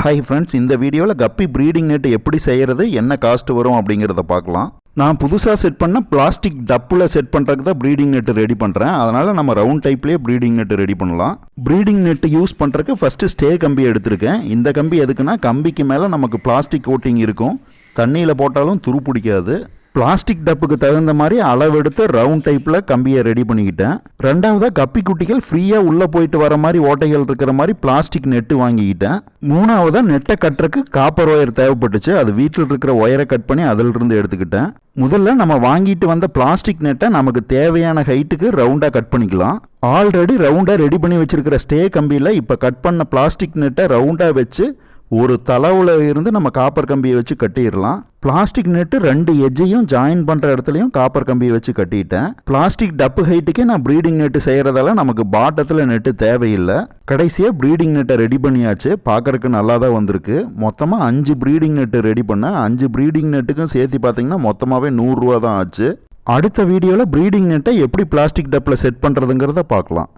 Hi friends, இந்த வீடியோவில் கப்பி ப்ரீடிங் நெட் எப்படி செய்கிறது, என்ன காஸ்ட் வரும் அப்படிங்கிறத பார்க்கலாம். நான் புதுசாக செட் பண்ண பிளாஸ்டிக் டப்பில் செட் பண்ணுறதுக்கு தான் ப்ரீடிங் நெட் ரெடி பண்ணுறேன். அதனால் நம்ம ரவுண்ட் டைப்லேயே ப்ரீடிங் நெட் ரெடி பண்ணலாம். ப்ரீடிங் நெட் யூஸ் பண்ணுறதுக்கு ஃபஸ்ட்டு ஸ்டே கம்பி எடுத்திருக்கேன். இந்த கம்பி எதுக்குன்னா, கம்பிக்கு மேலே நமக்கு பிளாஸ்டிக் கோட்டிங் இருக்கும், தண்ணியில் போட்டாலும் துரு பிடிக்காது. பிளாஸ்டிக் டப்புக்கு தகுந்த மாதிரி அளவெடுத்து ரவுண்ட் டைப்பில் கம்பியை ரெடி பண்ணிக்கிட்டேன். ரெண்டாவதாக கப்பி குட்டிகள் ஃப்ரீயாக உள்ளே போயிட்டு வர மாதிரி ஓட்டைகள் இருக்கிற மாதிரி பிளாஸ்டிக் நெட்டு வாங்கிக்கிட்டேன். மூணாவதாக நெட்டை கட்டுறதுக்கு காப்பர் ஒயர் தேவைப்பட்டுச்சு. அது வீட்டில் இருக்கிற ஒயரை கட் பண்ணி அதிலிருந்து எடுத்துக்கிட்டேன். முதல்ல நம்ம வாங்கிட்டு வந்த பிளாஸ்டிக் நெட்டை நமக்கு தேவையான ஹைட்டுக்கு ரவுண்டாக கட் பண்ணிக்கலாம். ஆல்ரெடி ரவுண்டாக ரெடி பண்ணி வச்சிருக்கிற ஸ்டே கம்பியில் இப்போ கட் பண்ண பிளாஸ்டிக் நெட்டை ரவுண்டாக வச்சு ஒரு தளவுல இருந்து நம்ம காப்பர் கம்பியை வச்சு கட்டிடலாம். பிளாஸ்டிக் நெட்டு ரெண்டு எஜ்ஜையும் ஜாயின் பண்ணுற இடத்துலையும் காப்பர் கம்பியை வச்சு கட்டிட்டேன். பிளாஸ்டிக் டப்பு ஹைட்டுக்கே நான் ப்ரீடிங் நெட்டு செய்கிறதால நமக்கு பாட்டத்தில் நெட்டு தேவையில்லை. கடைசியாக ப்ரீடிங் நெட்டை ரெடி பண்ணியாச்சு. பார்க்கறதுக்கு நல்லா தான் வந்திருக்கு. மொத்தமாக 5 ப்ரீடிங் நெட்டு ரெடி பண்ணேன். 5 ப்ரீடிங் நெட்டுக்கும் சேர்த்து பார்த்தீங்கன்னா மொத்தமாகவே 100 ரூபா தான் ஆச்சு. அடுத்த வீடியோவில் ப்ரீடிங் நெட்டை எப்படி பிளாஸ்டிக் டப்பில் செட் பண்ணுறதுங்கிறத பார்க்கலாம்.